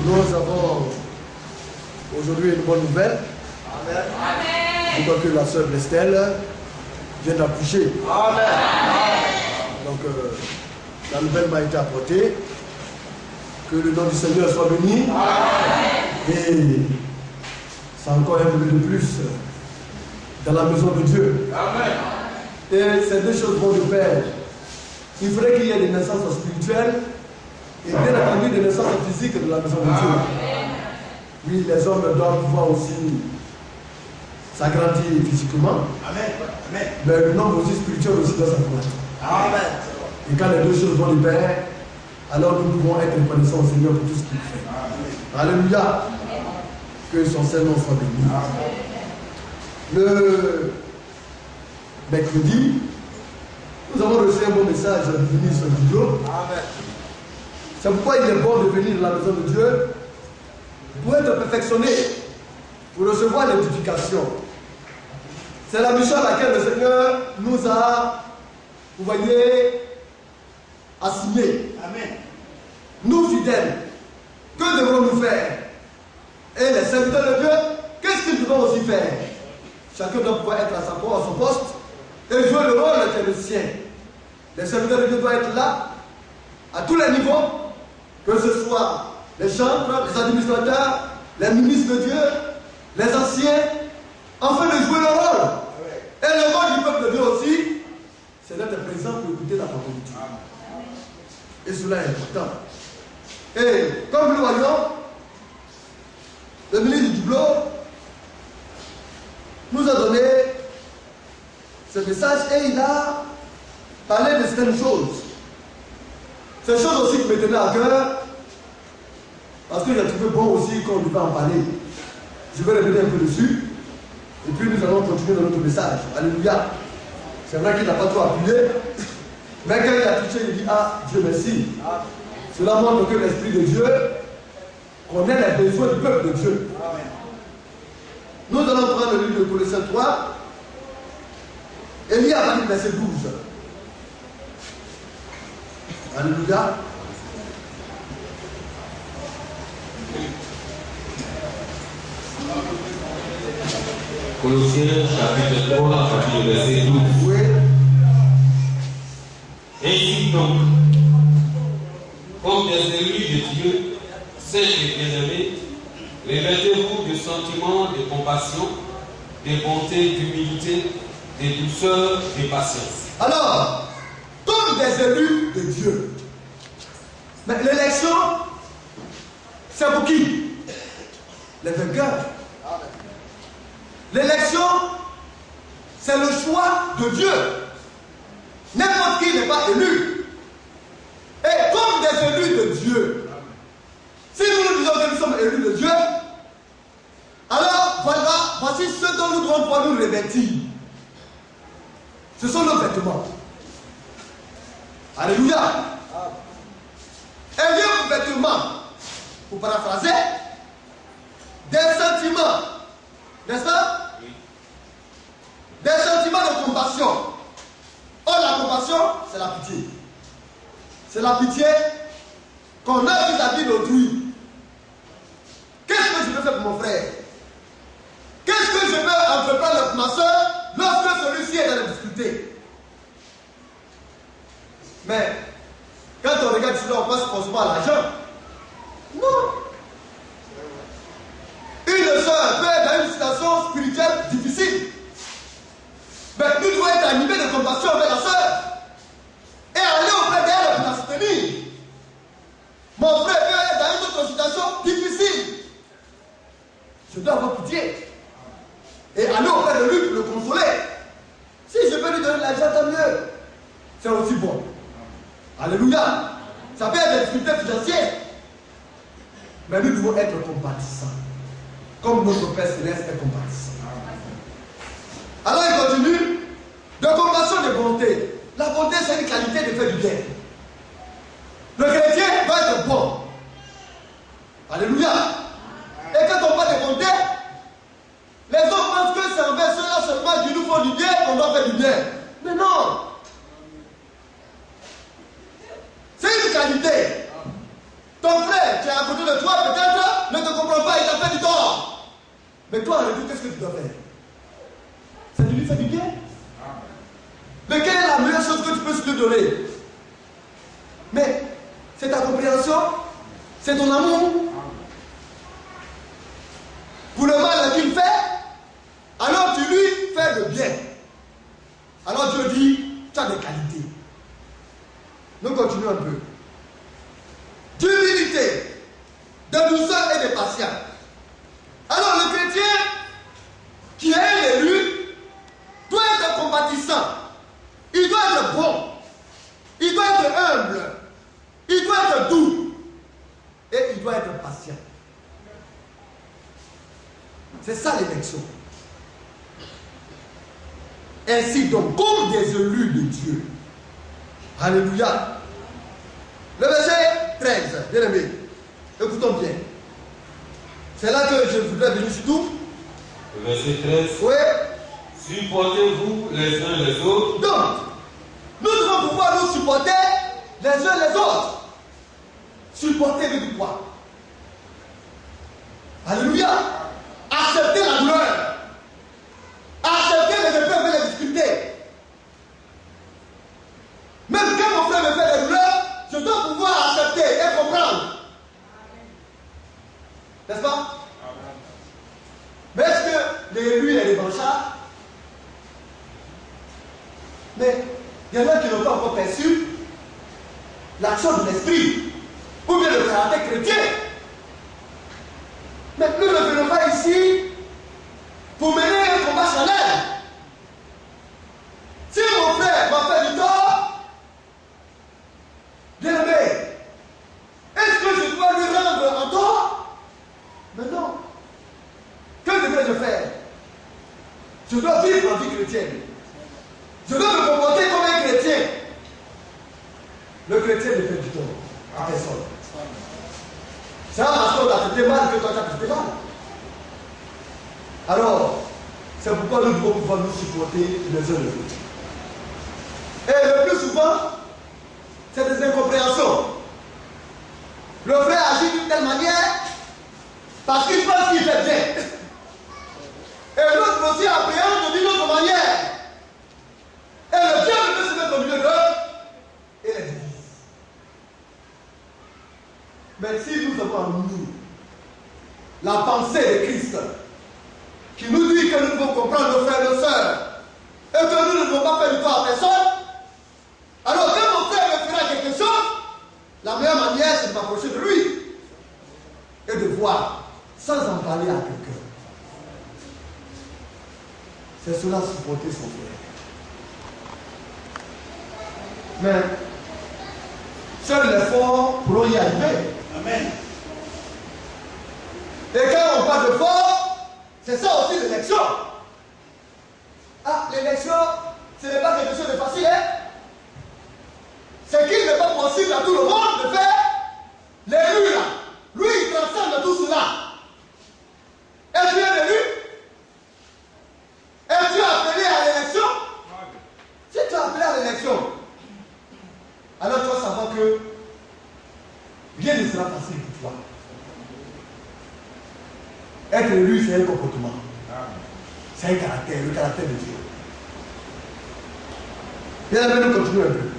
Nous avons aujourd'hui une bonne nouvelle. Amen. Je crois que la sœur Estelle vient d'accoucher. Amen. Donc la nouvelle m'a été apportée. Que le nom du Seigneur soit béni. Amen. Et c'est encore un peu de plus dans la maison de Dieu. Amen. Et ces deux choses vont de pair. Il faudrait qu'il y ait des naissances spirituelles et bien entendu des naissances physiques de la maison de Dieu. Oui, les hommes doivent pouvoir aussi s'agrandir physiquement. Amen. Amen. Mais le nombre aussi spirituel aussi doit s'accroître. Amen. Et quand les deux choses vont de pair, alors nous pouvons être reconnaissants au Seigneur pour tout ce qu'il fait. Amen. Alléluia. Que son Seigneur soit béni. Le mercredi, nous avons reçu un bon message du ministre Guillaume. Amen. C'est pourquoi il est bon de venir dans la maison de Dieu pour être perfectionné, pour recevoir l'édification. C'est la mission à laquelle le Seigneur nous a, vous voyez, assigné. Amen. Nous fidèles, que devrons-nous faire? Et les serviteurs de Dieu, qu'est-ce qu'ils devront aussi faire? Chacun doit pouvoir être à son poste et jouer le rôle qui est le sien. Les serviteurs de Dieu doivent être là, à tous les niveaux, que ce soit les chantres, les administrateurs, les ministres de Dieu, les anciens, afin de jouer le rôle. Et le rôle du peuple de Dieu aussi, c'est d'être présent pour écouter la parole de Dieu. Et cela est important. Et comme nous le voyons, le ministre du Dublot nous a donné ce message et il a parlé de certaines choses. Ces choses aussi qui me tenaient à cœur, parce que j'ai trouvé bon aussi qu'on devait en parler. Je vais revenir un peu dessus, et puis nous allons continuer dans notre message. Alléluia. C'est vrai qu'il n'a pas trop appuyé, mais quand il a touché, il dit, ah, Dieu merci. Cela montre que l'Esprit de Dieu connaît les besoins du peuple de Dieu. Nous allons prendre le livre de Colossiens 3, et lire à partir du verset 12. Alléluia. Colossiens chapitre 3, à partir du verset 12. Oui. Ainsi donc, comme des élus de Dieu, sages et bien-aimés, revêtez-vous de sentiments de compassion, de bonté, d'humilité, de douceur, de patience. Alors, comme des élus de Dieu. Mais l'élection, c'est pour qui? Les vainqueurs. L'élection, c'est le choix de Dieu. N'importe qui n'est pas élu. Et comme des élus de Dieu, si nous nous disons que nous sommes élus de Dieu, alors voilà, voici ce dont nous devons pouvoir nous revêtir. Ce sont nos vêtements. Alléluia. Et lieu vêtements, pour paraphraser, des sentiments, n'est-ce pas? Oui. Des sentiments de compassion. Or, la compassion, c'est la pitié. C'est la pitié qu'on a vis-à-vis d'autrui. Qu'est-ce que je peux faire pour mon frère? Qu'est-ce que je peux entreprendre pour ma soeur lorsque celui-ci est dans la difficulté? Mais, quand on regarde cela, on pense forcément à l'argent. Non. Une soeur peut être dans une situation spirituelle difficile. Mais nous devons être animés de compassion envers la soeur. Et aller auprès d'elle pour la soutenir. Mon frère peut être dans une autre situation difficile. je dois avoir pitié. Et aller auprès de lui pour le consoler. Si je peux lui donner de l'argent, tant mieux. C'est aussi bon. Alléluia. Ça peut être des difficultés financières. Mais nous devons être compatissants. Comme notre Père Céleste est compatissant. Alors il continue. De compassion, de bonté. La bonté, c'est une qualité de faire du bien. Le chrétien doit être bon. Alléluia. Et quand on parle de bonté, les hommes pensent que c'est envers ceux-là seulement qui nous font du bien qu'on doit faire du bien. Mais non. C'est une qualité. Ton frère qui est à côté de toi, peut-être, ne te comprend pas, il t'a fait du tort. Mais toi, en retour, qu'est-ce que tu dois faire? C'est de lui faire du bien. Mais quelle est la meilleure chose que tu peux lui donner? Mais c'est ta compréhension, c'est ton amour. Pour le mal qu'il fait, alors tu lui fais le bien. Alors Dieu dit, tu as des qualités. Nous continuons un peu. D'humilité, de douceur et de patience. Alors le chrétien qui est élu doit être compatissant. Il doit être bon. Il doit être humble. Il doit être doux. Et il doit être patient. C'est ça l'élection. Ainsi donc, comme des élus de Dieu. Alléluia. Le verset 13, bien aimé. Écoutons bien. C'est là que je voudrais venir sur tout. Le verset 13. Oui. Supportez-vous les uns les autres. Donc, nous devons pouvoir nous supporter les uns les autres. Supporter le quoi? Alléluia. Accepter la douleur. Accepter les épreuves et les difficultés. Même quand mon frère me fait des douleurs, je dois pouvoir accepter et comprendre. N'est-ce pas? Mais est-ce que les élus et les revanchards? Mais il y en a qui n'ont pas encore perçu l'action de l'esprit ou bien le caractère chrétien. Mais nous ne venons pas ici pour mener un combat charnel. Si mon frère m'a fait du tort, bien aimé, est-ce que je dois lui rendre en tort? Mais non. Que devrais-je faire? Je dois vivre la vie chrétienne. Je dois me comporter comme un chrétien. Le chrétien ne fait du tort à personne. C'est un parce qu'on a traité mal que toi tu as traité mal. Alors, c'est pourquoi nous devons pouvoir nous supporter les uns les autres. Et le plus souvent, c'est des incompréhensions. Le frère agit d'une telle manière parce qu'il pense qu'il fait bien. Et l'autre aussi appréhende d'une autre manière. Et le diable peut se mettre au milieu d'eux et les divise. Mais si nous avons en nous la pensée de Christ, qui nous dit que nous devons comprendre nos frères et nos sœurs, et que nous ne devons pas faire du tort à personne, alors quand mon frère me fera quelque chose, la meilleure manière c'est de m'approcher de lui et de voir sans en parler à quelqu'un. C'est cela supporter son frère. Mais seul l'effort pourront y arriver. Amen. Et quand on parle de fort, c'est ça aussi l'élection. Ah, l'élection, ce n'est pas quelque chose de facile, hein? C'est qu'il n'est pas possible à tout le monde de faire l'élu là. Lui, il transcende tout cela. Es-tu un élu? Es-tu appelé à l'élection? Si tu es appelé à l'élection, alors tu vas savoir que rien ne sera facile pour toi. Être élu, c'est un comportement. C'est un caractère, le caractère de Dieu. Bien aimé, nous continuons un peu.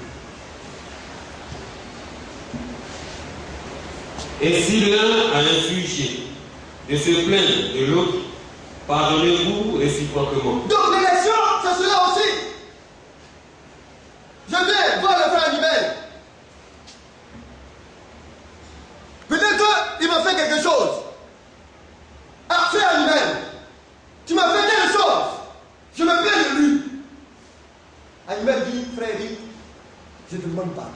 Et si l'un a un sujet de se plaindre de l'autre, pardonnez-vous réciproquement. Donc l'élection, c'est cela aussi. Je vais voir le frère Animel. Peut-être qu'il m'a fait quelque chose. Ah, frère Animel, je te demande pardon.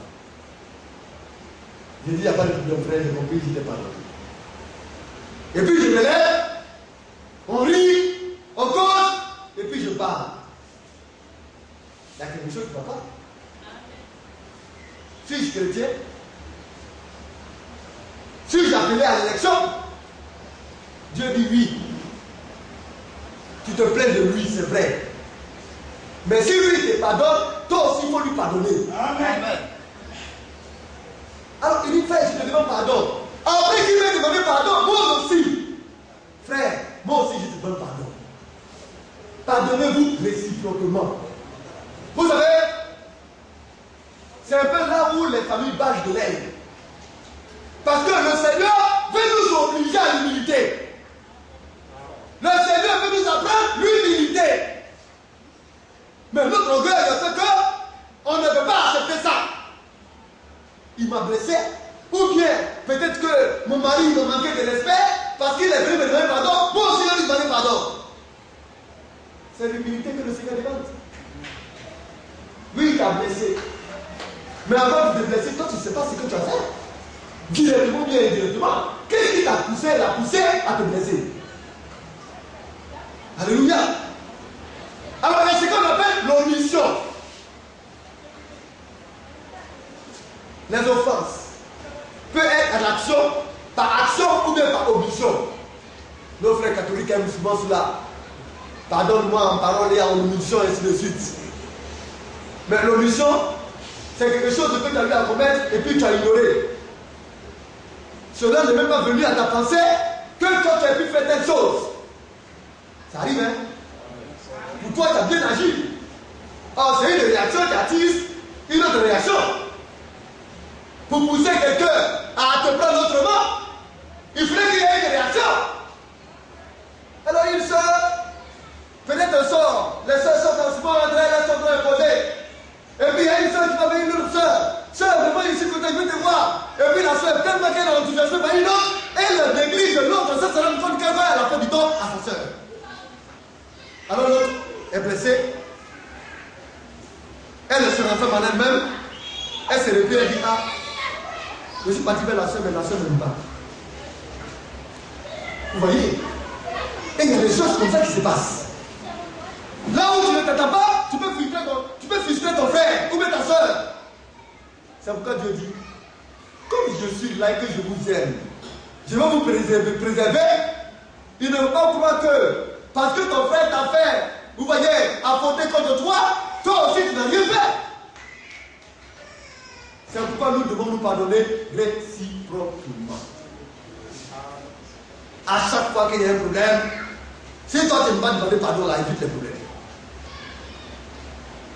J'ai dit, il n'y a pas de problème, frère, j'ai compris, je t'ai pardonné. Et puis je me lève, on rit, on cause, et puis je parle. Il y a quelque chose qui ne va pas. Suis-je chrétien? Suis-je appelé à l'élection? Dieu dit oui. Tu te plains de lui, c'est vrai. Mais si lui te pardonne, toi aussi il faut lui pardonner. Amen. Alors il dit, frère, je te demande pardon. Après qu'il m'a demandé pardon, moi aussi. Frère, moi aussi je te demande pardon. Pardonnez-vous réciproquement. Vous savez, c'est un peu là où les familles bâchent de l'aide. Parce que le Seigneur veut nous obliger à l'humilité. Le Seigneur veut nous apprendre l'humilité. Mais notre orgueil a fait qu'on ne peut pas accepter ça. Il m'a blessé. Ou bien, peut-être que mon mari m'a manqué de respect parce qu'il est venu me demander pardon. Moi aussi, je lui demande pardon. C'est l'humilité que le Seigneur demande. Oui, il t'a blessé. Mais avant de te blesser, toi, tu ne sais pas ce que tu as fait. Directement ou bien indirectement. Qu'est-ce qui t'a poussé à te blesser? Alléluia. Alors, c'est ce qu'on appelle l'omission. Les offenses peuvent être en action, par action ou bien par omission. Nos frères catholiques aiment souvent cela. Pardonne-moi en parole et en omission, ainsi de suite. Mais l'omission, c'est quelque chose que tu as eu à commettre et puis tu as ignoré. Cela n'est même pas venu à ta pensée que toi tu as pu faire telle chose. Ça arrive, hein? Pour toi, tu as bien agi. Or, c'est une réaction qui attise une autre réaction. Pour pousser quelqu'un à te prendre autrement, il faudrait qu'il y ait une réaction. Alors, une soeur, peut-être un sort, les soeurs sont en ce moment en train, elles sont en train de poser. Et puis, il y a une soeur qui va venir, une autre soeur. Soeur, vraiment ici, quand je veux te voir. Et puis, la soeur, tellement qu'elle est enthousiasmée par une autre, elle néglige l'autre, ça se rend compte qu'elle va à la fin du temps à sa soeur. Alors, l'autre est blessée. Elle se renferme en elle-même. Elle se réveille et dit, ah, je suis parti vers la soeur, mais la soeur ne m'aime pas. Vous voyez? Et il y a des choses comme ça qui se passent. Là où tu ne t'attends pas, tu peux frustrer ton frère ou même ta soeur. C'est pourquoi Dieu dit, comme je suis là et que je vous aime, je vais vous préserver. Il ne faut pas croire que parce que ton frère t'a fait, vous voyez, affronter contre toi, toi aussi tu n'as rien fait. C'est pourquoi nous devons nous pardonner réciproquement. À chaque fois qu'il y a un problème, si toi tu ne vas pas demander pardon, là, évite les problèmes.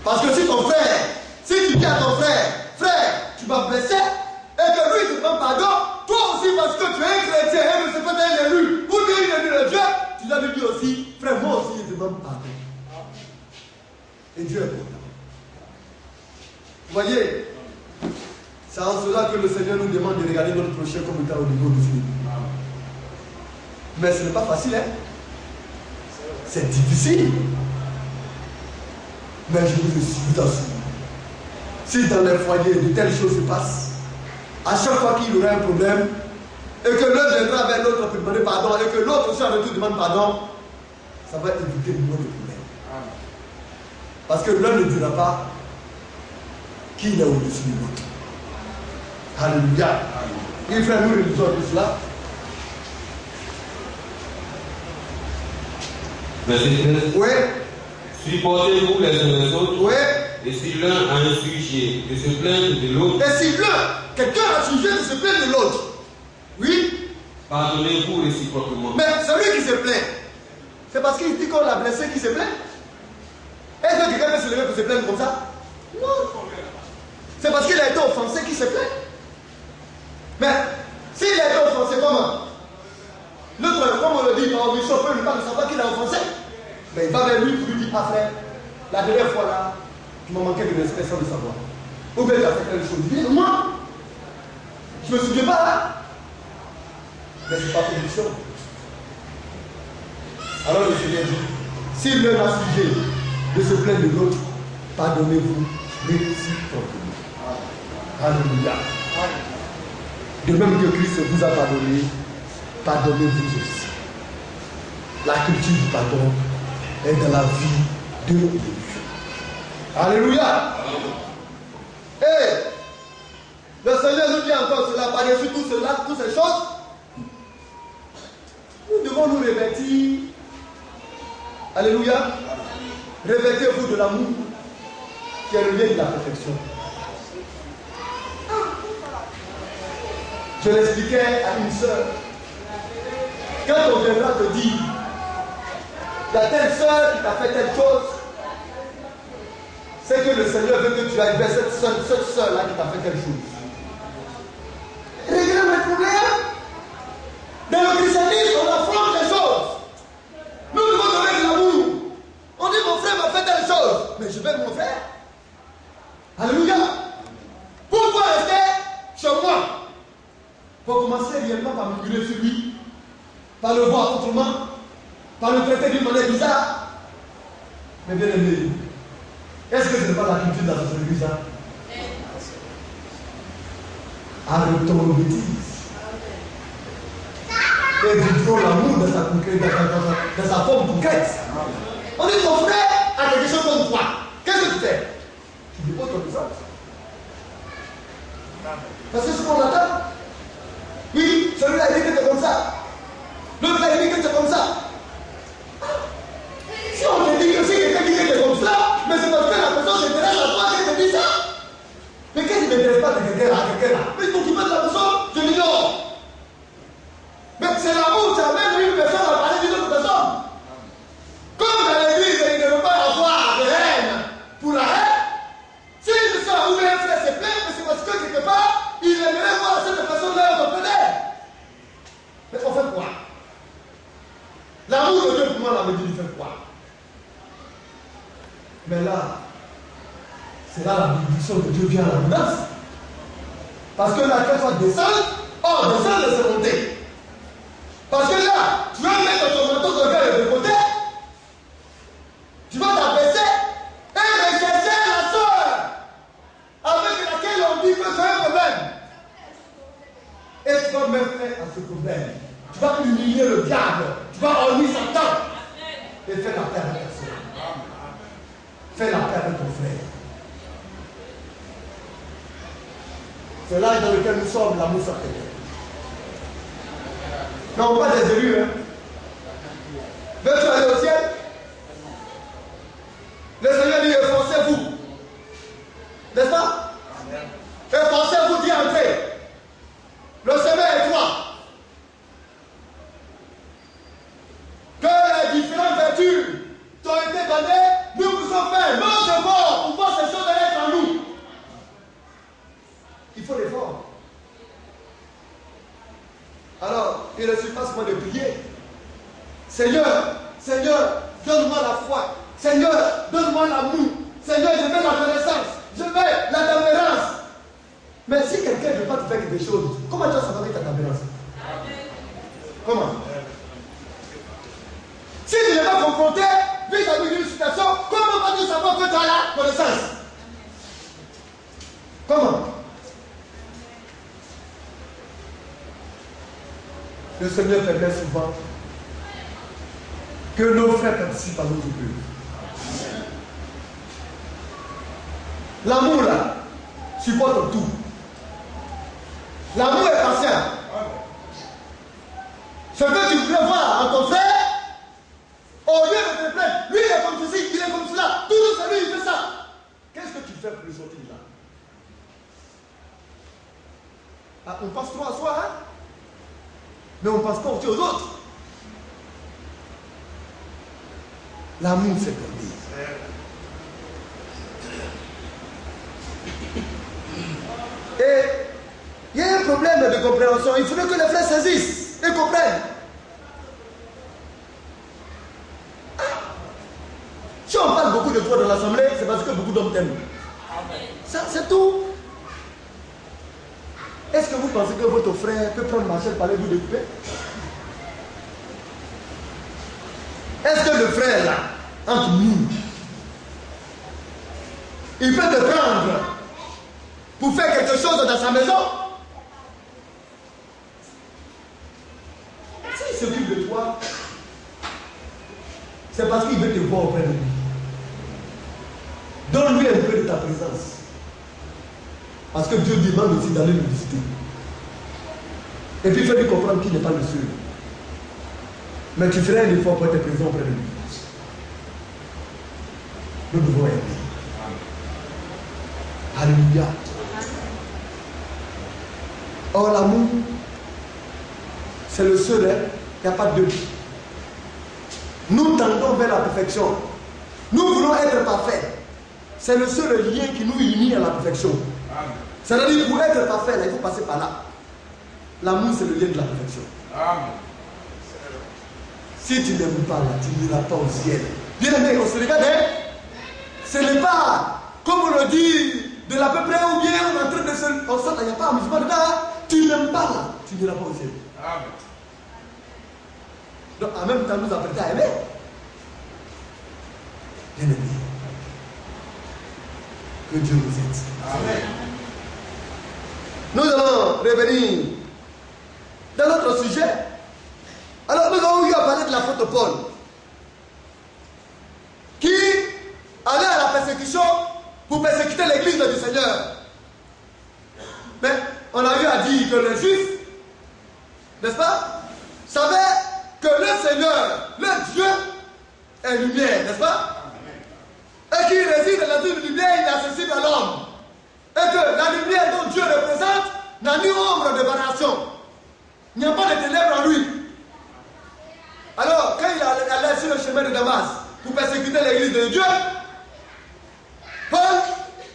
Parce que si ton frère, si tu dis à ton frère, frère, tu m'as blessé, et que lui te demande pardon, toi aussi parce que tu es un chrétien, et que c'est pas un élu, ou bien un élu de Dieu, tu dois lui dire aussi, frère, moi aussi je demande pardon. Et Dieu est content. Vous voyez, c'est en cela que le Seigneur nous demande de regarder notre prochain comme étant au niveau de Dieu. Mais ce n'est pas facile, hein? C'est difficile. Mais je vous assure, si dans les foyers de telles choses se passent, à chaque fois qu'il y aura un problème, et que l'un viendra vers l'autre pour demander pardon, et que l'autre aussi en retour demande pardon, ça va éviter le nombre de problèmes. Parce que l'un ne dira pas qu'il est au-dessus de l'autre. Alléluia. Et frère, nous réalisons tout cela. Verset 13. Oui. Supportez-vous les uns les autres. Oui. Et si l'un a un sujet de se plaindre de l'autre. Et si quelqu'un a un sujet de se plaindre de l'autre. Oui. Pardonnez-vous réciproquement. Mais celui qui se plaint, c'est parce qu'il dit qu'on l'a blessé qui se plaint. Est-ce que quelqu'un peut se lever pour se plaindre comme ça? Non. C'est parce qu'il a été offensé qu'il se plaint. Mais s'il a été offensé, comment? L'autre, comme on le dit, on lui chauffe, il parle de savoir qu'il a offensé. Mais il va vers lui pour lui dire, ah frère, la dernière fois là, tu m'as manqué de respect sans le savoir. Ou bien tu as fait quelque chose. Il dit, moi, je ne me souviens pas là. Mais ce n'est pas condition. Alors le Seigneur dit, si l'un a sujet de se plaindre de l'autre, pardonnez-vous réciproquement. Alléluia. De même que Christ vous a pardonné, pardonnez-vous aussi. La culture du pardon est dans la vie de Dieu. Alléluia. Et le Seigneur nous dit encore cela, par-dessus tout cela, toutes ces choses. Nous devons nous revêtir. Alléluia. Revêtez-vous de l'amour qui est le lien de la perfection. Je l'expliquais à une sœur. Quand on viendra te dire, il y a telle sœur qui t'a fait telle chose, c'est que le Seigneur veut que tu ailles vers cette sœur-là qui t'a fait telle chose. Réglez mes problèmes. Dans le christianisme, on affronte les choses. Nous devons donner de l'amour. On dit mon frère m'a fait telle chose, mais je vais mon faire. Alléluia. Pourquoi rester chez moi? Pour commencer réellement par me gueuler sur lui, par le voir autrement, par le traiter d'une manière bizarre. Mais bien aimé, est-ce que ce n'est pas la culture dans cette église? Arrêtons nos bêtises. Et vivrons l'amour dans sa forme bouquette. On dit ton frère a quelque chose contre toi. Qu'est-ce que tu fais? Tu déposes ton visage. Parce que c'est ce qu'on attend. Oui, celui-là il dit que tu es comme ça. L'autre là il dit que tu es comme ça. Si on te dit que si quelqu'un dit que tu es comme ça, mais c'est parce que la personne s'intéresse à toi qu'elle te dit ça. Mais qu'est-ce qui ne m'intéresse pas de quelqu'un là? Mais quand tu mets de la personne, je l'ignore. Mais c'est l'amour, tu amènes une personne à parler d'une autre personne. Comme dans l'église, il ne veut pas avoir de haine pour la haine. Si je sais où un frère se plaint, c'est parce que quelque part, il aimerait voir cette personne-là au peut-être. Mais on fait quoi? L'amour de Dieu pour moi, la médite, il fait quoi? Mais là, c'est là la bénédiction de Dieu vient à l'abondance. Parce que là, qu'elle soit descendre, descendre de se monter. Parce que là, tu vas mettre ton manteau de verre de côté, tu vas t'abaisser et rechercher la soeur avec laquelle on dit que tu as un problème. Et tu vas mettre fin à ce problème. Tu vas humilier le diable, tu vas ennuyer Satan et faire la paix avec ta soeur. Fais la paix avec ton frère. C'est l'âge dans lequel nous sommes, l'amour s'appelle. Non, pas des élus, hein. Veux-tu aller au ciel? Le Seigneur dit, efforcez-vous. N'est-ce pas? Efforcez-vous d'y entrer. Le chemin est étroit. Que les différentes vertus t'ont été données, nous vous sommes fait nos efforts pour voir ces choses être en nous. Il faut l'effort. Alors, il ne suffit pas seulement de prier. Seigneur, Seigneur, donne-moi la foi. Seigneur, donne-moi l'amour. Seigneur, je veux la connaissance. Je veux la tempérance. Mais si quelqu'un ne veut pas te faire quelque chose, comment tu vas savoir ta tempérance? Comment? Si tu n'es pas confronté vis-à-vis d'une situation, comment vas-tu savoir que tu as la connaissance? Comment? Le Seigneur permet souvent que nos frères participent à notre but. L'amour là supporte tout. L'amour est patient. Ce que tu veux voir en ton frère, au lieu de te plaindre, lui il est comme ceci, il est comme cela, toujours c'est lui, il fait ça. Qu'est-ce que tu fais pour le sortir là? Ah, on passe trop à soi, hein? Mais on ne pense pas aussi aux autres. L'amour c'est comme ça. Et il y a un problème de compréhension. Il faudrait que les frères saisissent et comprennent. Si on parle beaucoup de toi dans l'assemblée, c'est parce que beaucoup d'hommes t'aiment. Ça, c'est tout. Est-ce que vous pensez que votre frère peut prendre Marcel par les bouts de coupé? Est-ce que le frère là, entre nous, il peut te prendre pour faire quelque chose dans sa maison. S'il s'occupe de toi, c'est parce qu'il veut te voir auprès de lui. Donne-lui un peu de ta présence. Parce que Dieu demande aussi d'aller le visiter. Et puis fais-lui comprendre qu'il n'est pas le seul. Mais tu ferais un effort pour être présent auprès de lui. Nous devons aimer. Alléluia. Or, l'amour, c'est le seul, hein? Il n'y a pas de deux. Nous tendons vers la perfection. Nous voulons être parfaits. C'est le seul lien qui nous unit à la perfection. C'est-à-dire, pour être parfait, là, il faut passer par là. L'amour, c'est le lien de la perfection. Amen. Si tu n'aimes pas là, tu n'iras pas au ciel. Bien aimé, on se regarde, hein? Ce n'est pas, comme on le dit, de l'à peu près ou bien on est en train de se... On sent qu'il n'y a pas amusement dedans. Hein? Tu n'aimes pas là, tu n'iras pas au ciel. Amen. Donc en même temps, nous apprêtons à aimer. Bien aimé. Que Dieu nous aide. Amen. Nous allons revenir dans notre sujet. Alors nous avons eu à parler de l'apôtre Paul qui allait à la persécution pour persécuter l'église du Seigneur. Mais on a eu à dire que les Juifs, n'est-ce pas, savaient que le Seigneur, le Dieu, est lumière, n'est-ce pas? Et qu'il réside dans une lumière inaccessible à l'homme. Et que la lumière dont Dieu représente n'a ni ombre de variation. Il n'y a pas de ténèbres en lui. Alors, quand il allait sur le chemin de Damas pour persécuter l'église de Dieu, Paul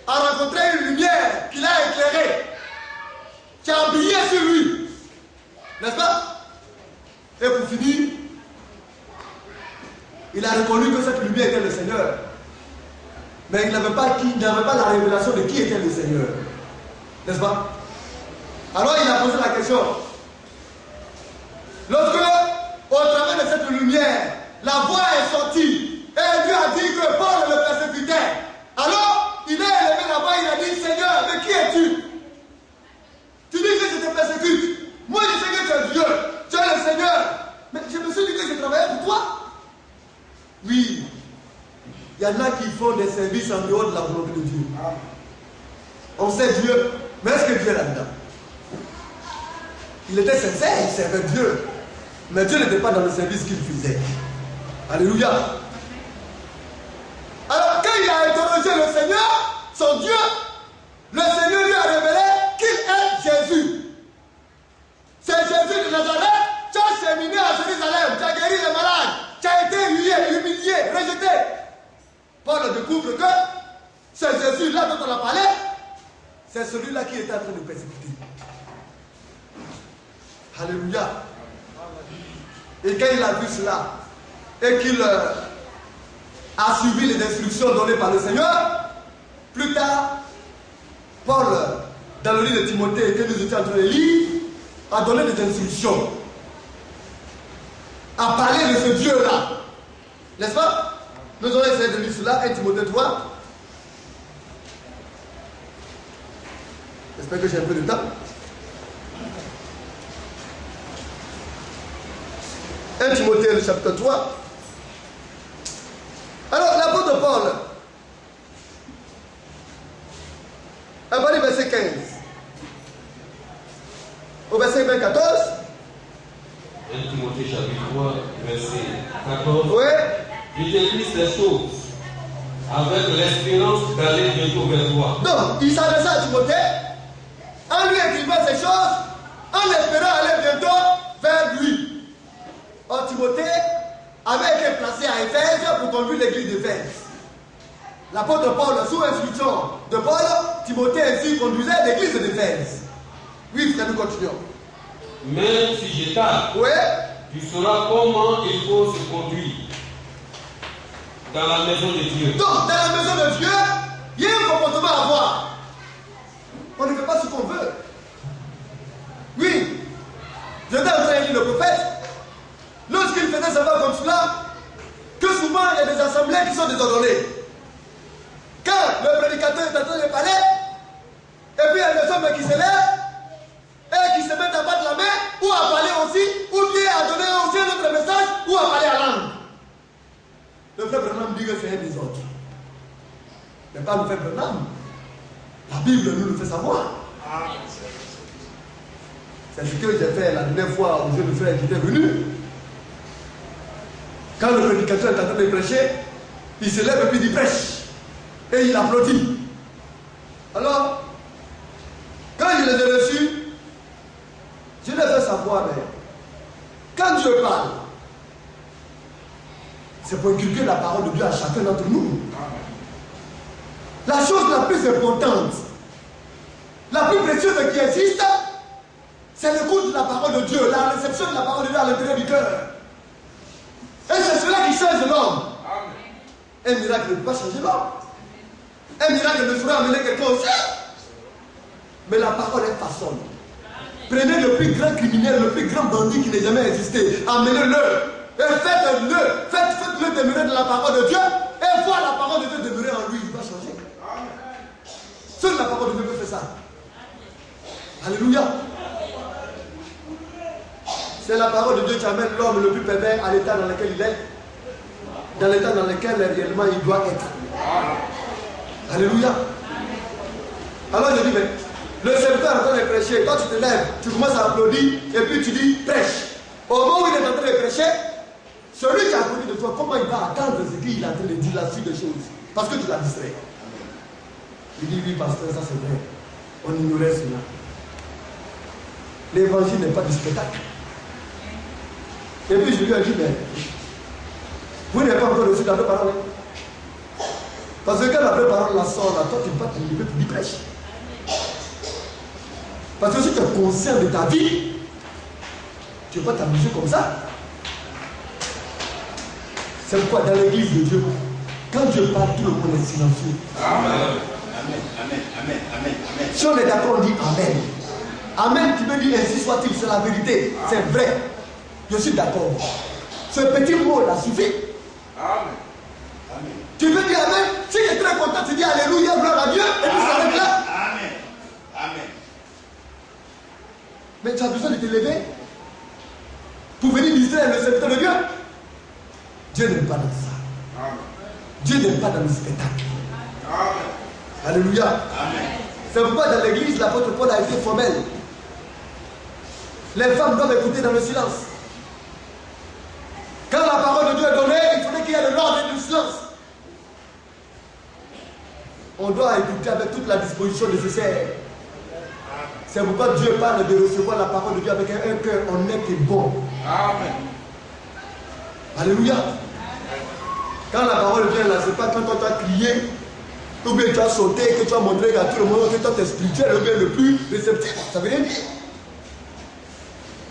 a rencontré une lumière qui l'a éclairé, qui a brillé sur lui. N'est-ce pas? Et pour finir, il a reconnu que cette lumière était le Seigneur. Mais il n'avait pas la révélation de qui était le Seigneur. N'est-ce pas? Alors il a posé la question. Lorsque, au travers de cette lumière, la voix est sortie, et Dieu a dit que Paul le persécutait. Alors, il a élevé la voix, il a dit, Seigneur, mais qui es-tu? Tu dis que je te persécute. Moi, je sais que tu es Dieu, tu es le Seigneur. Mais je me suis dit que je travaillais pour toi. Oui. Il y en a qui font des services en dehors de la volonté de Dieu. On sait Dieu, mais est-ce que Dieu est là-dedans? Il était sincère, il servait Dieu. Mais Dieu n'était pas dans le service qu'il faisait. Alléluia. Alors quand il a interrogé le Seigneur, son Dieu, le Seigneur lui a révélé qu'il est Jésus. C'est Jésus de Nazareth. Tu as cheminé à Jérusalem, tu as guéri les malades, tu as été humilié, rejeté. Paul découvre que c'est Jésus-là dont on a parlé, c'est celui-là qui était en train de persécuter. Alléluia. Et quand il a vu cela, et qu'il a suivi les instructions données par le Seigneur, plus tard, Paul, dans le livre de Timothée que nous étions en train de lire, a donné des instructions, a parlé de ce Dieu-là. N'est-ce pas? Nous allons essayer de lire cela, 1 Timothée 3. J'espère que j'ai un peu de temps. 1 Timothée, le chapitre 3. Alors, l'apôtre Paul, à partir du verset 15 au verset 14. 1 Timothée, chapitre 3, verset 14. Oui. Il t'écrit ces choses avec l'espérance d'aller bientôt vers toi. Donc, il s'adressait à Timothée en lui écrivant ces choses, en espérant aller bientôt vers lui. Or, Timothée avait été placé à Éphèse pour conduire l'église d'Éphèse. L'apôtre Paul, sous instruction de Paul, Timothée ainsi conduisait l'église d'Éphèse. Oui, frère, nous continuons. Même si je tarde, oui, tu sauras comment il faut se conduire dans la maison de Dieu. Donc, dans la maison de Dieu, il y a un comportement à avoir. On ne fait pas ce qu'on veut. Oui, je t'ai entraîné le prophète. Lorsqu'il faisait savoir comme cela, que souvent il y a des assemblées qui sont désordonnées. Quand le prédicateur est en train de parler, et puis Mais pas nous faire Branham. La Bible nous le fait savoir. C'est ce que j'ai fait la dernière fois au jeune frère qui était venu. Quand le prédicateur est en train de prêcher, il se lève et puis il prêche. Et il applaudit. Alors, quand je les ai reçus, je les ai fait savoir, mais quand Dieu parle, c'est pour inculquer la parole de Dieu à chacun d'entre nous. La chose la plus importante, la plus précieuse qui existe, c'est l'écoute de la parole de Dieu, la réception de la parole de Dieu à l'intérieur du cœur. Et c'est cela qui change l'homme. Un miracle ne peut pas changer l'homme. Un miracle ne ferait amener quelqu'un au ciel. Mais la parole est façonne. Prenez le plus grand criminel, le plus grand bandit qui n'ait jamais existé. Amenez-le. Et faites-le demeurer de la parole de Dieu. Et voir la parole de Dieu demeurer en lui. Il va changer. Seule la parole de Dieu peut faire ça. Alléluia. C'est la parole de Dieu qui amène l'homme le plus pervers à l'état dans lequel il est. Dans l'état dans lequel réellement il doit être. Alléluia. Alors je dis, mais le serviteur est en train de prêcher. Toi tu te lèves, tu commences à applaudir et puis tu dis prêche. Au moment où il est en train de prêcher, celui qui a applaudi de toi, comment il va attendre ce qu'il est en train de dire la suite des choses? Parce que tu l'as distrait. Il dit oui pasteur, ça c'est vrai. On ignorait cela. L'évangile n'est pas du spectacle. Et puis je lui ai dit, mais vous n'avez pas encore reçu la vraie parole. Parce que quand la vraie parole la sort, là, toi tu ne peux pas te lever pour dire prêche. Parce que si tu es conscient de ta vie, tu ne peux pas t'amuser comme ça. C'est pourquoi dans l'église de Dieu, quand Dieu parle, tout le monde est silencieux. Amen. Amen. Amen. Amen. Amen. Amen. Si on est d'accord, on dit Amen. Amen, tu peux dire ainsi soit-il, c'est la vérité, c'est vrai. Je suis d'accord. Ce petit mot-là suffit. Amen. Amen. Tu peux dire Amen. Si tu es très content, tu dis Alléluia, gloire à Dieu, et puis ça s'arrête là. Amen. Amen. Mais tu as besoin de te lever pour venir distraire le serviteur de Dieu. Dieu n'est pas dans ça. Amen. Dieu n'est pas dans le spectacle. Amen. Alléluia. Amen. C'est pourquoi dans l'église, l'apôtre Paul a été formel. Les femmes doivent écouter dans le silence. Quand la parole de Dieu est donnée, il faudrait qu'il y ait de l'ordre et du silence. On doit écouter avec toute la disposition nécessaire. C'est pourquoi Dieu parle de recevoir la parole de Dieu avec un cœur honnête et bon. Amen. Alléluia. Quand la parole de Dieu est là, ce n'est pas quand tu as crié, ou bien tu as sauté, que tu as montré à tout le monde que tu es spirituel, ou bien le plus réceptif. Ça veut rien dire.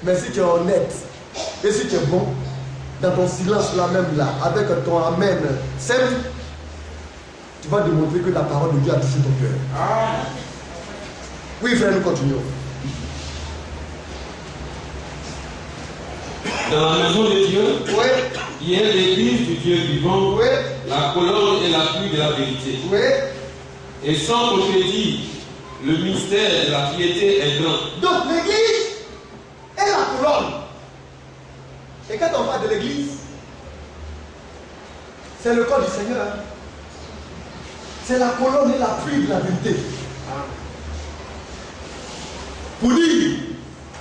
Mais si tu es honnête, et si tu es bon, dans ton silence là même là, avec ton amen simple, tu vas démontrer que la parole de Dieu a touché ton cœur. Amen. Oui frère, nous continuons. Dans la maison de Dieu, Oui, il y a l'église du Dieu vivant, oui, la colonne et l'appui de la vérité. oui. Et sans contredire, le mystère de la piété est grand. Donc l'église est la colonne. Et quand on parle de l'église, c'est le corps du Seigneur. C'est la colonne et l'appui de la vérité. Pour dire,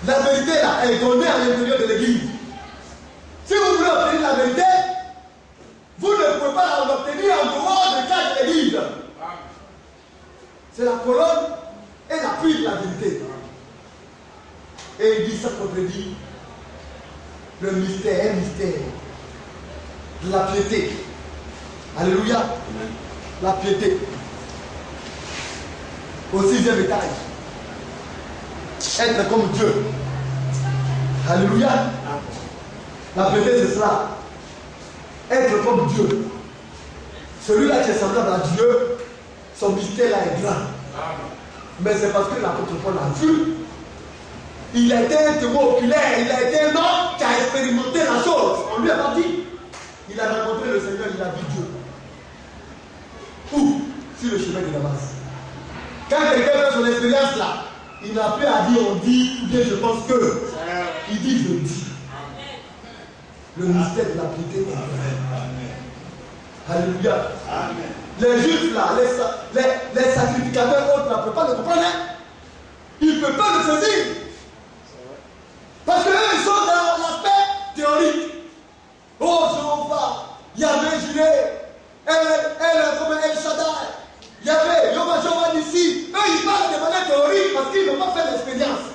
la vérité là est donnée à l'intérieur de l'église. Si vous voulez obtenir la vérité, vous ne pouvez pas l'obtenir en dehors du cadre de l'église. C'est la colonne et l'appui de la vérité. Et il dit ça contredit le mystère, un mystère de la piété. Alléluia. La piété. Au 6e étage. Être comme Dieu. Alléluia. La piété, c'est cela. Être comme Dieu. Celui-là qui est semblable à Dieu, son mystère là est grand. Mais c'est parce que l'apôtre Paul a vu. Il a été un témoin oculaire, il a été un homme qui a expérimenté la chose. On lui a pas dit. Il a rencontré le Seigneur, il a vu Dieu. Où? Sur le chemin de Damas. Quand quelqu'un fait son expérience là, il n'a plus à dire on dit, ou bien je pense que. Il dit je dis. Le mystère de la piété. Alléluia. Amen. Les juifs là, les sacrificateurs autres là ne peuvent pas le comprendre. Hein? Ils ne peuvent pas le saisir. Parce qu'eux, ils sont dans l'aspect théorique. Oh Jéhovah, Yahvé Jireh, comme El Shaddai, Yahvé, Jéhovah d'ici. Eux, ils parlent de manière théorique parce qu'ils n'ont pas fait l'expérience.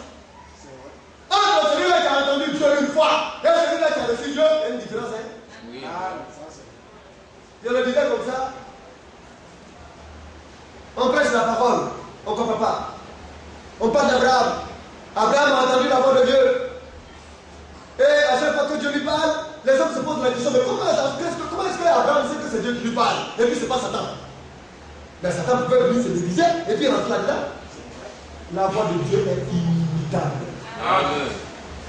Entre celui-là qui a entendu Dieu une fois et celui-là qui a reçu Dieu, il y a une différence. Hein? Oui. Je le disais comme ça. On prêche la parole, on ne comprend pas. On parle d'Abraham. Abraham a entendu la voix de Dieu. Et à chaque fois que Dieu lui parle, les hommes se posent la question, mais comment est-ce que Abraham sait que c'est Dieu qui lui parle? Et puis c'est pas Satan. Mais Satan pouvait venir se déguiser et puis rentrer là-dedans. La voix de Dieu est inimitable. Amen.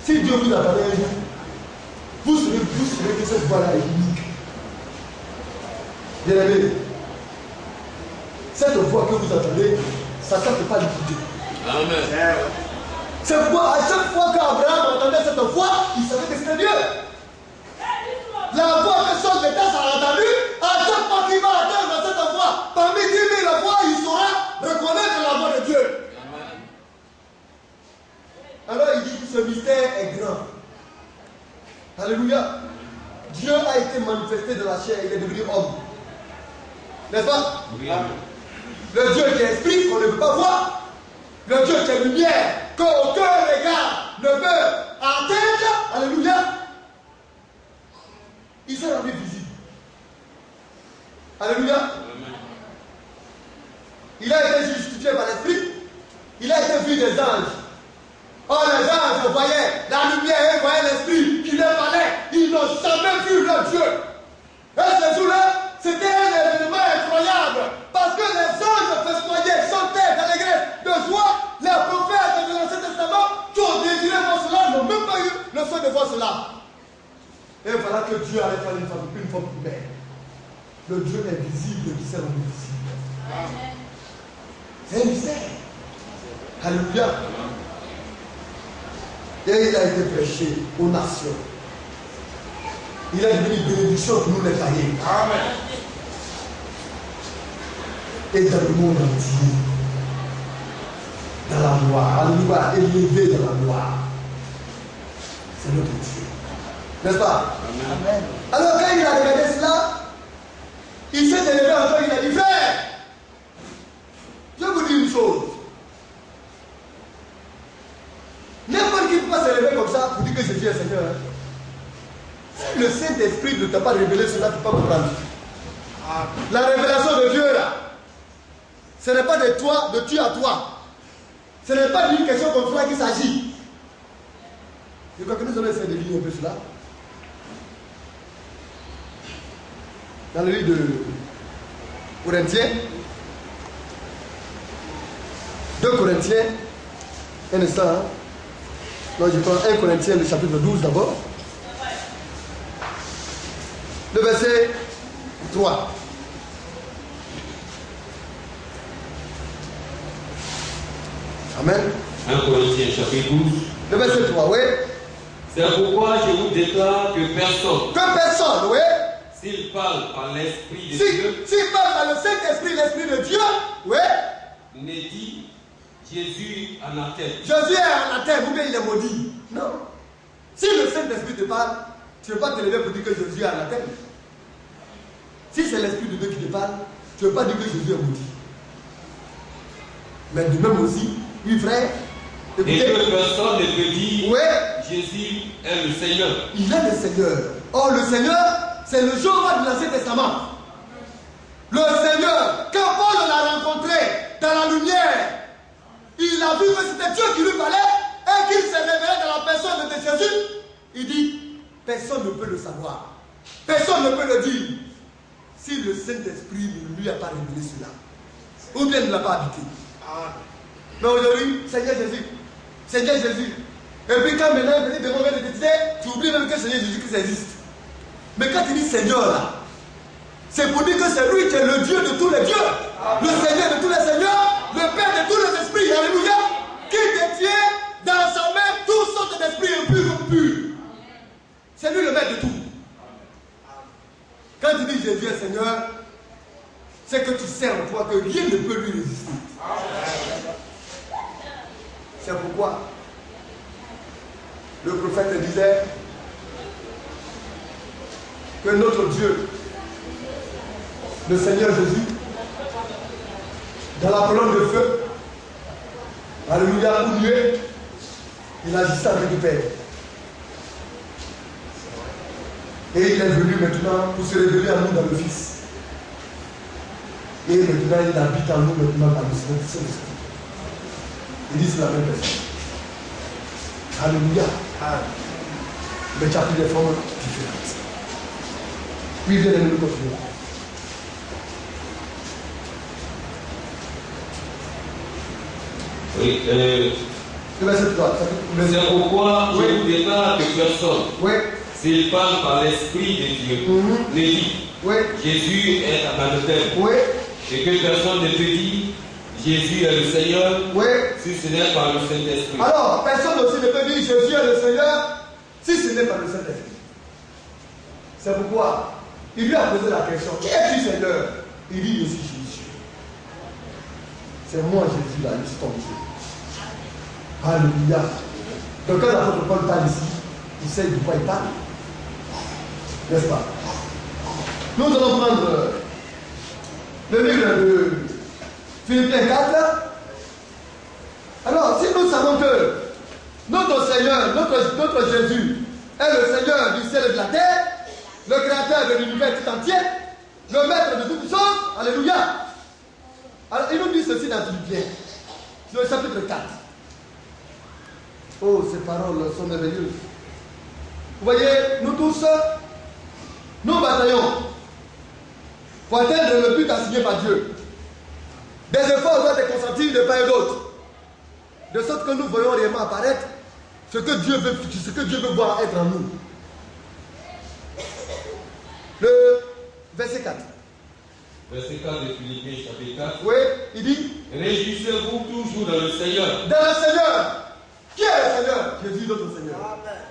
Si Dieu vous attendait un jour, vous saurez que cette voix-là est unique. Bien aimé, cette voix que vous attendez, Satan ne peut pas l'écouter. Amen. Cette voix, à chaque fois qu'Abraham entendait cette voix, il savait que c'était Dieu. La voix que son État a entendue, à chaque fois qu'il va attendre cette voix, parmi 10 000 voix, il saura reconnaître la voix de Dieu. Alors il dit que ce mystère est grand. Alléluia. Dieu a été manifesté de la chair, il est devenu homme. N'est-ce pas? Oui. Le Dieu qui est esprit, qu'on ne peut pas voir. Le Dieu qui est lumière, qu'aucun regard ne peut atteindre. Alléluia. Il s'est rendu visible. Alléluia. Amen. Il a été justifié par l'esprit. Il a été vu des anges. Oh, les anges voyaient la lumière et voyaient l'esprit qui leur parlait. Ils n'ont jamais vu leur Dieu. Et ce jour-là, c'était un événement incroyable. Parce que les anges festoyaient, chantaient dans l'église de joie. Les prophètes de l'Ancien Testament qui ont désiré voir cela n'ont même pas eu le soin de voir cela. Et voilà que Dieu allait faire une forme humaine. Le Dieu invisible qui s'est rendu visible. C'est un mystère. Alléluia. Et il a été prêché aux nations. Il a devenu une bénédiction pour nous les païens. Amen. Et dans le monde entier. Dans la gloire. Alléluia. Élevé dans la gloire. C'est notre Dieu. N'est-ce pas? Amen. Alors quand il a regardé cela, il s'est élevé encore, il a dit, frère, je vous dis une chose. N'importe qui ne peut pas s'élever comme ça pour dire que Jésus est Seigneur. Si le Saint-Esprit ne t'a pas révélé cela, tu ne peux pas comprendre. La révélation de Dieu là, ce n'est pas de toi, de tu à toi. Ce n'est pas d'une question comme cela qu'il s'agit. Je crois que nous allons essayer de lire un peu cela. Dans le livre de Corinthiens, 2 Corinthiens, un instant. Hein? Donc je prends 1 Corinthiens, le chapitre 12 d'abord. Le verset 3. Amen. 1 Corinthiens, chapitre 12. Le verset 3, oui. C'est pourquoi je vous déclare que personne. Que personne, oui. S'il parle par l'Esprit de Dieu. S'il parle par le Saint-Esprit, l'Esprit de Dieu, oui. Ne dit Jésus anathème. Jésus est anathème, ou bien il est maudit. Non. Si le Saint-Esprit te parle, tu ne peux pas te lever pour dire que Jésus est anathème. Si c'est l'Esprit de Dieu qui te parle, tu ne peux pas dire que Jésus est maudit. Mais de même aussi, oui frère. Et que personne ne peut dire ouais. Jésus est le Seigneur. Il est le Seigneur. Or le Seigneur, c'est le Jéhovah de l'Ancien Testament. Le Seigneur, quand Paul l'a rencontré dans la lumière, il a vu que c'était Dieu qui lui parlait et qu'il s'est révélé dans la personne de Jésus. Il dit, personne ne peut le savoir. Personne ne peut le dire. Si le Saint-Esprit ne lui a pas révélé cela. Ou bien ne l'a pas habité. Mais aujourd'hui, Seigneur Jésus. Seigneur Jésus. Et puis quand maintenant il venait demander de te dire, tu oublies même que Seigneur Jésus-Christ existe. Mais quand tu dis Seigneur là, c'est pour dire que c'est lui qui est le Dieu de tous les dieux. Le Seigneur de tous les seigneurs, le Père de tous les esprits. Alléluia. Qui détient dans sa main toutes sortes d'esprits impurs comme purs. C'est lui le maître de tout. Quand tu dis Jésus est Seigneur, c'est que tu sais en toi que rien ne peut lui résister. C'est pourquoi le prophète disait que notre Dieu, le Seigneur Jésus, dans la colonne de feu, alléluia, où Dieu, il agissait avec le Père. Et il est venu maintenant pour se révéler à nous dans le Fils. Et maintenant il habite en nous maintenant par le Saint-Esprit. Il dit c'est la même personne. Alléluia. Mais tu as pris des formes différentes. Puis viens de nous continuer. Oui, c'est pourquoi je vous déclare que personne, oui. s'il parle par l'Esprit de Dieu, ne dit oui. Jésus est anathème. Oui. Et que personne ne te dit Jésus est le Seigneur, oui. si ce n'est par le Saint-Esprit. Alors, personne aussi ne peut dire Jésus est le Seigneur si ce n'est pas le Saint-Esprit. C'est pourquoi il lui a posé la question, qui est-tu Seigneur? Il dit, je suis Jésus. C'est moi Jésus, là, je suis ton Dieu. Alléluia. Donc quand l'apôtre Paul parle ici, il sait de quoi il parle. N'est-ce pas? Nous allons prendre le livre de Philippiens 4. Alors, si nous savons que notre Seigneur, notre Jésus est le Seigneur du ciel et de la terre, le créateur de l'univers tout entier, le maître de toutes choses, alléluia. Alors, il nous dit ceci dans Philippiens, sur le chapitre 4. Oh, ces paroles sont merveilleuses. Vous voyez, nous tous, nous bataillons pour atteindre le but assigné par Dieu. Des efforts doivent être consentis de part et d'autre, de sorte que nous voyons réellement apparaître ce que Dieu veut voir être en nous. Le verset 4. Verset 4 de Philippiens chapitre 4. Oui, il dit, réjouissez-vous toujours dans le Seigneur. Dans le Seigneur. Qui est le Seigneur? Jésus, notre Seigneur. Amen.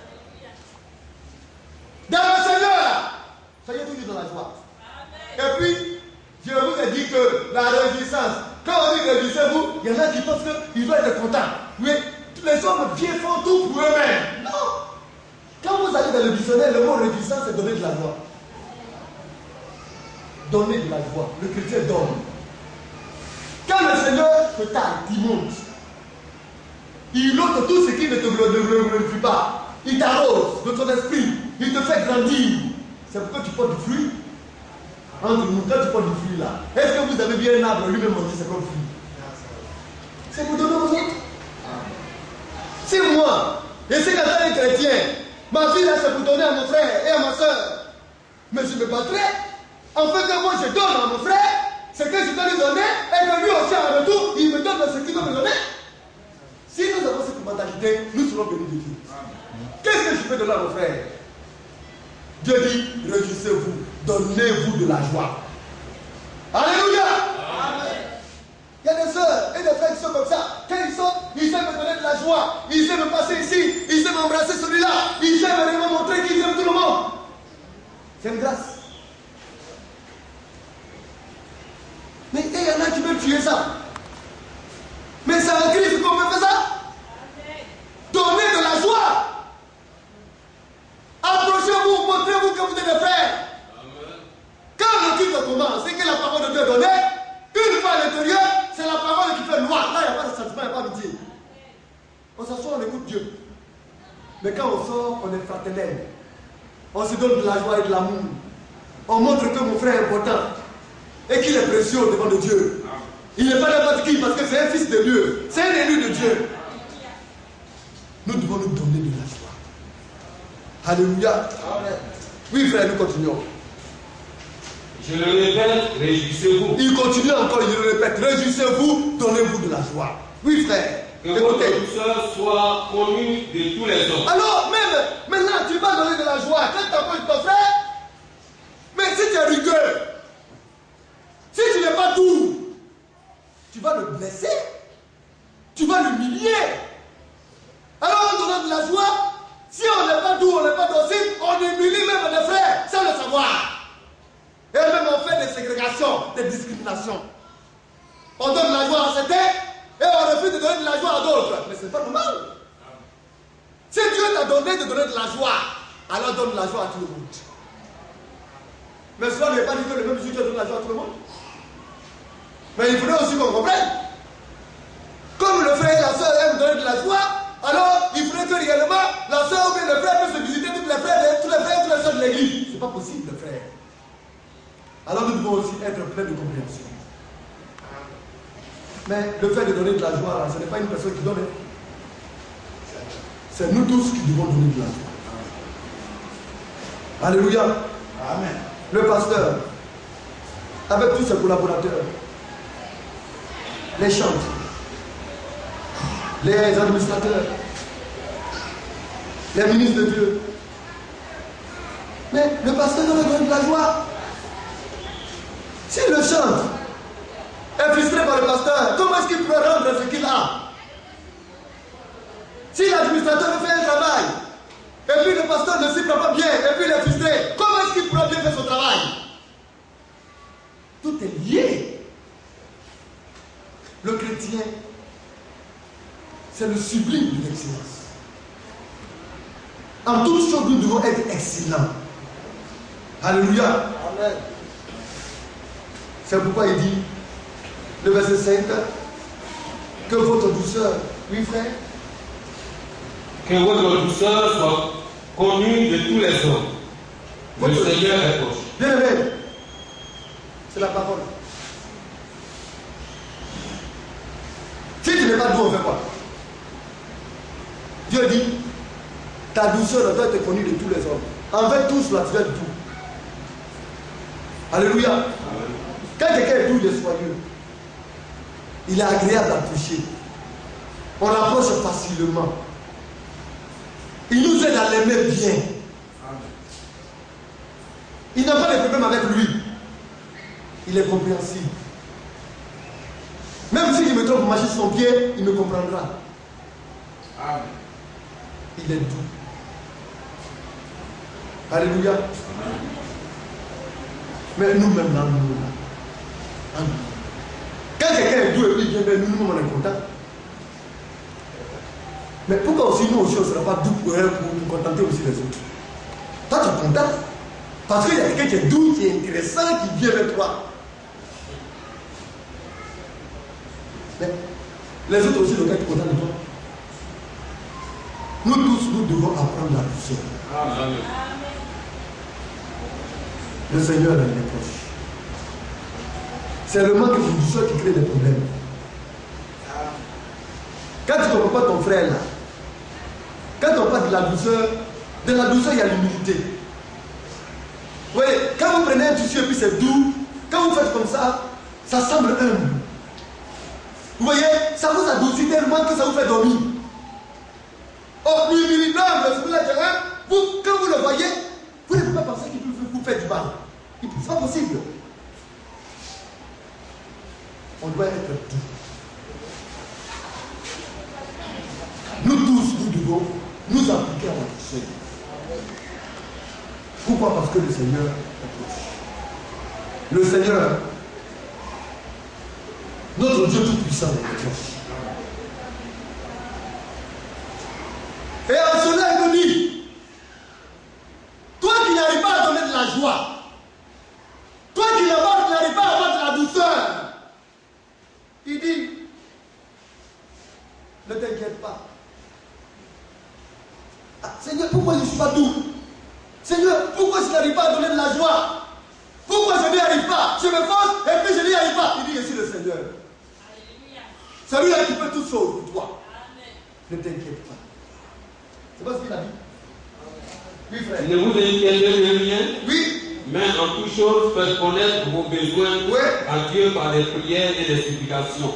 Dans le Seigneur, soyez toujours dans la joie. Amen. Et puis, je vous ai dit que la réjouissance, quand on dit réjouissez-vous, il y en a qui pensent qu'ils doivent être contents. Oui, les hommes bien font tout pour eux-mêmes. Non. Quand vous allez dans le dictionnaire, le mot réjouissance, c'est donner de la joie. Donner de la joie. Le chrétien donne. Quand le Seigneur te taille, il monte. Il ôte tout ce qui ne te glorifie pas. Il t'arrose de ton esprit. Il te fait grandir. C'est pourquoi tu portes du fruit. Entre nous, quand tu portes du fruit là, est-ce que vous avez vu un arbre lui-même manger ses propres fruits? C'est pour donner aux autres. C'est moi. Et c'est quand un chrétien, ma vie là, c'est pour donner à mon frère et à ma soeur. Mais je me battrai. En fait, que moi je donne à mon frère ce que je dois lui donner et que lui aussi en retour, il me donne ce qu'il doit me donner. Si nous avons cette mentalité, nous serons bénis de Dieu. Qu'est-ce que je peux donner à mon frère? Dieu dit, réjouissez-vous, donnez-vous de la joie. Alléluia. Amen. Il y a des soeurs et des frères qui sont comme ça. Quand ils sortent, ils aiment me donner de la joie. Ils aiment me passer ici. Ils aiment embrasser celui-là. Ils aiment vraiment montrer qu'ils aiment tout le monde. C'est une grâce. Mais il y en a qui veulent tuer ça. Mais c'est en Christ qu'on peut faire ça. Donnez de la joie. Approchez-vous, montrez-vous que vous êtes des frères. Quand le culte commence, c'est que la parole de Dieu est donnée. Une fois à l'intérieur, c'est la parole qui fait noir. Là, il n'y a pas de sentiment, il n'y a pas de dire. On s'assoit, on écoute Dieu. Mais quand on sort, on est fraternel. On se donne de la joie et de l'amour. On montre que mon frère est important. Et qu'il est précieux devant de Dieu. Il n'est pas n'importe qui parce que c'est un fils de Dieu. C'est un élu de Dieu. Nous devons nous donner de la joie. Alléluia. Amen. Oui, frère, nous continuons. Je le répète, réjouissez-vous. Il continue encore, il le répète. Réjouissez-vous, donnez-vous de la joie. Oui, frère. Que votre douceur soit connue de tous les hommes. Alors, même, maintenant, tu vas donner de la joie. Quand tu approches ton frère, mais si tu es rigueux, si tu n'es pas doux, tu vas le blesser. Tu vas l'humilier. Alors, on donne de la joie. Si on n'est pas doux, on n'est pas docile, on humilie même les frères sans le savoir. Et même on fait des ségrégations. ségrégation, des discriminations. On donne la joie à certains et on refuse de donner de la joie à d'autres. Mais ce n'est pas normal. Si Dieu t'a donné de donner de la joie, alors donne la joie à tout le monde. Mais cela ne veut pas dire que le même Dieu donne la joie à tout le monde. Mais il faudrait aussi qu'on comprenne. Comme le frère et la soeur aiment donner de la joie, alors il faudrait que réellement la soeur ou bien le frère puisse visiter tous les frères et toutes les soeurs de l'église. Ce n'est pas possible, frère. Alors nous devons aussi être pleins de compréhension. Mais le fait de donner de la joie, ce n'est pas une personne qui donne. C'est nous tous qui devons donner de la joie. Alléluia. Amen. Le pasteur, avec tous ses collaborateurs, les chantres, les administrateurs, les ministres de Dieu. Mais le pasteur doit donner de la joie. Si le chantre est frustré par le pasteur, comment est-ce qu'il peut rendre ce qu'il a? Si l'administrateur fait un travail, et puis le pasteur ne s'y prend pas bien, et puis il est frustré, comment est-ce qu'il pourra bien faire son travail? Tout est lié. Le chrétien, c'est le sublime de l'excellence. En toutes choses, nous devons être excellents. Alléluia. Amen. C'est pourquoi il dit, le verset 5, que votre douceur, oui frère, que votre douceur soit connue de tous les hommes. Le Seigneur est proche. Bien aimé, c'est la parole. Si tu n'es pas doux, on fait quoi? Dieu dit, ta douceur doit être connue de tous les hommes. Envers tous, là, tu dois être doux. Alléluia. Amen. Quand quelqu'un est doux, il est soyeux. Il est agréable à toucher. On l'approche facilement. Il nous aide à l'aimer bien. Il n'a pas de problème avec lui. Il est compréhensible. Même si je me trompe pour marcher sur son pied, il me comprendra. Amen. Il est doux. Alléluia. Amen. Mais nous-mêmes, là, nous. Quand quelqu'un est doux et puis nous, on est content. Mais pourquoi aussi nous aussi on ne sera pas doux pour contenter aussi les autres? Toi tu es content parce qu'il y a quelqu'un qui est doux, qui est intéressant, qui vient avec toi. Mais les autres aussi doivent être contents de toi. Nous tous, nous devons apprendre la douceur. Amen. Le Seigneur est proche. C'est le manque de douceur qui crée des problèmes. Quand tu ne comprends pas ton frère là, quand on parle de la douceur, il y a l'humilité. Vous voyez, quand vous prenez un tissu et puis c'est doux, quand vous faites comme ça, ça semble humble. Vous voyez, ça vous adoucit tellement que ça vous fait dormir. Or, l'humilité, vous, quand vous le voyez, vous ne pouvez pas penser qu'il peut vous faire du mal. C'est pas possible. On doit être doux. Nous tous, nous devons nous appliquer à la douceur. Pourquoi? Parce que le Seigneur est proche. Le Seigneur, notre Dieu tout-puissant, est proche. Et en cela, il nous dit, toi qui n'arrives pas à donner de la joie, toi qui n'arrives pas à avoir de la douceur, il dit, ne t'inquiète pas. Ah, Seigneur, pourquoi je ne suis pas doux? Seigneur, pourquoi je n'arrive pas à donner de la joie? Pourquoi je n'y arrive pas? Je me force et puis je n'y arrive pas. Il dit, je suis le Seigneur. C'est lui qui fait toutes choses pour toi. Amen. Ne t'inquiète pas. C'est pas ce qu'il a dit? Oui, frère. Ne vous inquiétez de rien. Oui. Mais en toute chose, faites connaître vos besoins à Dieu par des prières et des supplications.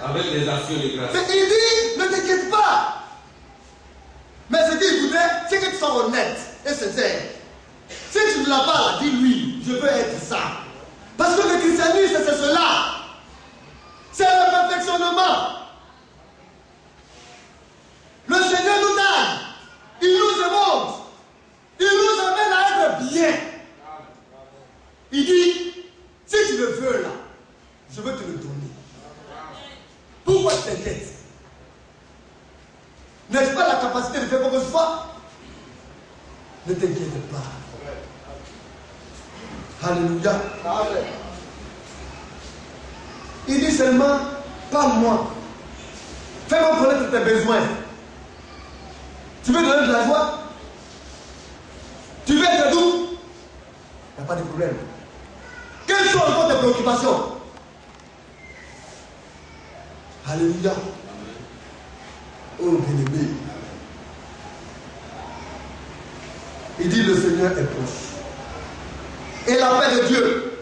Avec des actions de grâce. Mais il dit, ne t'inquiète pas. Mais ce qu'il voudrait, c'est que tu sois honnête et sincère. Si tu ne l'as pas, dis-lui, je veux être ça. Parce que le christianisme, c'est cela. C'est le perfectionnement. Le Seigneur nous donne. Il nous demande. Il nous amène à être bien. Il dit, si tu ne le veux là, je veux te le donner. Pourquoi tu t'inquiètes? N'as-tu pas la capacité de faire quoi que ce soit? Ne t'inquiète pas. Alléluia. Amen. Il dit seulement, parle-moi. Fais-moi connaître tes besoins. Tu veux donner de la joie? Tu veux être doux? Il n'y a pas de problème. Quelles sont encore tes préoccupations? Alléluia. Oh bien-aimé. Il dit le Seigneur est proche. Et la paix de Dieu,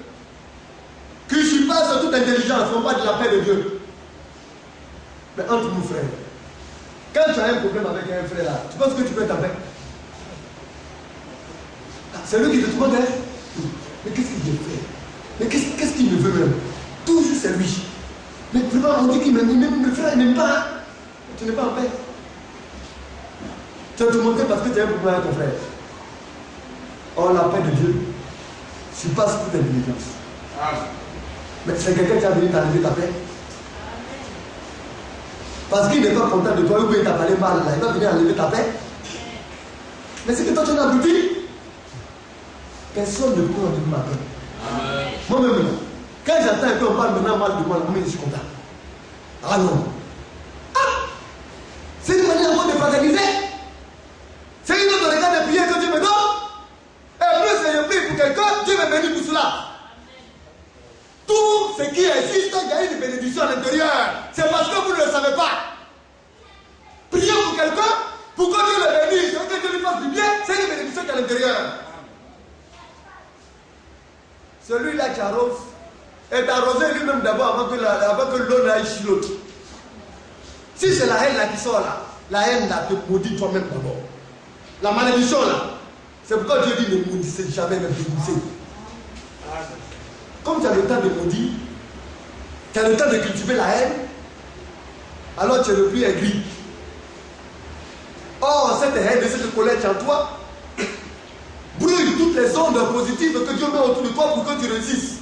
qui surpasse toute intelligence, on parle de la paix de Dieu. Mais entre nous frères, quand tu as un problème avec un frère là, tu penses que tu peux être en paix? C'est lui qui te demande, hein? Mais qu'est-ce qu'il veut faire? Mais qu'est-ce qu'il me veut même? Toujours c'est lui. Mais vraiment, on dit qu'il m'aime, même le frère, il n'aime pas. Hein? Tu n'es pas en paix. Tu vas te montrer parce que tu as un problème avec ton frère. Or, la paix de Dieu surpasse toute intelligence. Mais c'est quelqu'un qui a venu t'enlever ta paix. Parce qu'il n'est pas content de toi, ou il t'a parlé mal, là, il va venir enlever ta paix. Mais c'est que toi tu as abouti. Personne ne peut enlever ma paix. Moi-même, quand j'entends qu'on parle maintenant mal de moi, je suis content. Ah non. Ah! C'est une manière de fraterniser. C'est une autre regard de prière que Dieu me donne. Et plus je prie pour quelqu'un, Dieu me bénit pour cela. Tout ce qui existe, il y a une bénédiction à l'intérieur. C'est parce que vous ne le savez pas. Priez pour quelqu'un, pour que Dieu le bénisse, que Dieu lui fasse du bien, c'est une bénédiction qui est à l'intérieur. Celui-là qui arrose est arrosé lui-même d'abord avant que l'eau n'aille chez l'autre. Si c'est la haine là qui sort là, la haine là te maudit toi-même d'abord. La malédiction là, c'est pourquoi Dieu dit ne maudissez jamais, mais bénissez. Comme tu as le temps de maudire, tu as le temps de cultiver la haine, alors tu es le plus aigri. Or, cette haine et cette colère qui est en toi brûle toutes les ondes positives que Dieu met autour de toi pour que tu réussisses.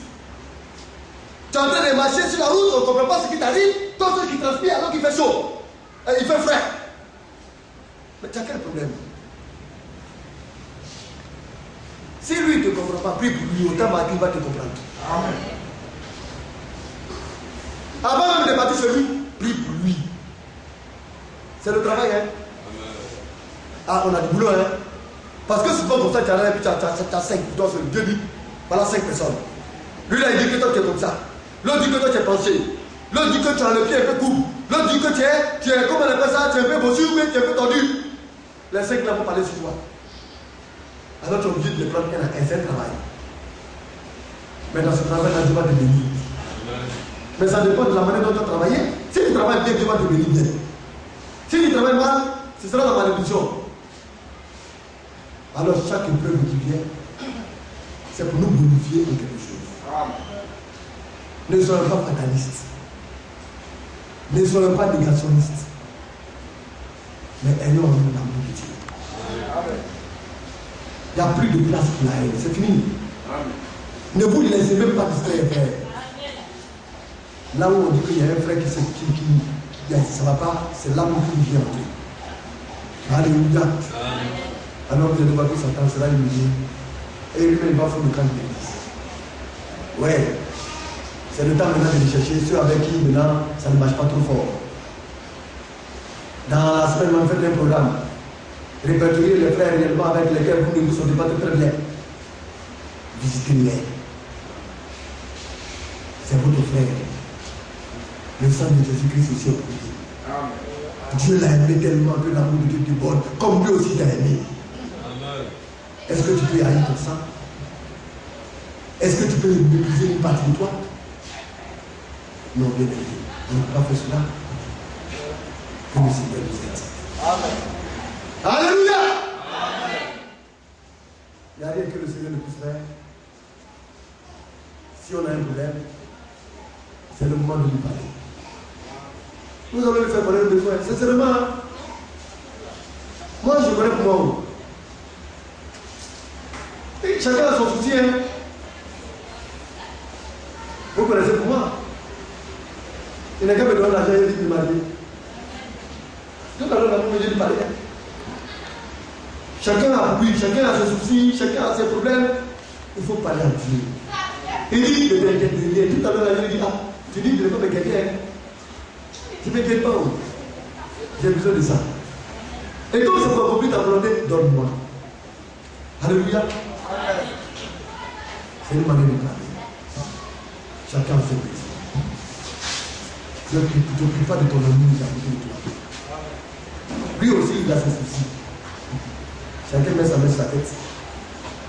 Tu es en train de marcher sur la route, on ne comprend pas ce qui t'arrive, toi qui transpire alors qu'il fait chaud, et il fait frais. Mais tu as quel problème? Si lui ne te comprend pas, prie pour lui, autant qu'il va te comprendre. Amen. Avant même de partir sur lui, prie pour lui. C'est le travail, hein? Ah, on a du boulot, hein? Parce que souvent comme ça, tu as 5, toi, Dieu dit, voilà 5 personnes. Lui là, il dit que toi tu es comme ça. L'autre dit que toi tu es penché. L'autre dit que tu as le pied un peu court. L'autre dit que tu es, comment on appelle ça, tu es un peu bossu, mais tu es un peu tendu. Les 5 là vont parler sur toi. Alors tu es obligé de les prendre un seul travail. Mais dans ce travail-là, Dieu va te bénir. Mais ça dépend de la manière dont tu as travaillé. Si tu travailles bien, Dieu va te bénir bien. Si tu travailles mal, ce sera la malédiction. Alors chaque épreuve qui vient, c'est pour nous bonifier en quelque chose. Ne soyons pas fatalistes. Ne soyons pas négationnistes. Mais ayons en nous l'amour de Dieu. Il n'y a plus de place pour la haine. C'est fini. Ne vous laissez même pas distraire, frère. Là où on dit qu'il y a un frère qui ça ne va pas, c'est l'amour qui vient entrer. Alléluia. Alors que le bateau Satan sera humilié. Et lui-même va faire le camp de l'église. Ouais. C'est le temps maintenant de chercher ceux avec qui maintenant ça ne marche pas trop fort. Dans la semaine, on fait un programme. Répertorier les frères réellement avec lesquels vous ne vous sentez pas très bien. Visitez-les. C'est votre frère. Le sang de Jésus-Christ aussi au premier. Dieu l'a aimé tellement que l'amour de Dieu déborde, comme lui aussi t'a aimé. Est-ce que tu peux y aller comme ça? Est-ce que tu peux mépriser une partie de toi? Non, bien aimé. On ne peut pas faire cela. Que le Seigneur nous aide. Amen. Alléluia. Amen. Il n'y a rien que le Seigneur ne puisse faire. Si on a un problème, c'est le moment de lui parler. Nous allons lui faire connaître le besoin. Sincèrement, moi je connais pour moi. Et chacun a son soutien. Vous connaissez pour moi? Il n'a qu'à me donner l'argent et il dit de marier. Tout à l'heure, on me dit de marier. Chacun a ses soucis, chacun a ses problèmes. Il faut parler à Dieu. Il dit de t'inquiéter. Tout à l'heure, il dit, ah, tu dis de ne pas m'inquiéter. Tu ne m'inquiètes pas. J'ai besoin de ça. Et comme c'est pour accomplir ta volonté, donne-moi. Alléluia. C'est une manière de parler. Chacun a ses besoins. Ne t'occupe pas de ton ami qui est à côté de toi. Lui aussi, il a ses soucis. Chacun met sa main sur la tête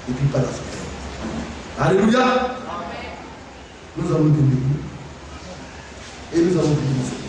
et puis pas dans son cœur. Alléluia. Nous allons bénir et nous allons bénir.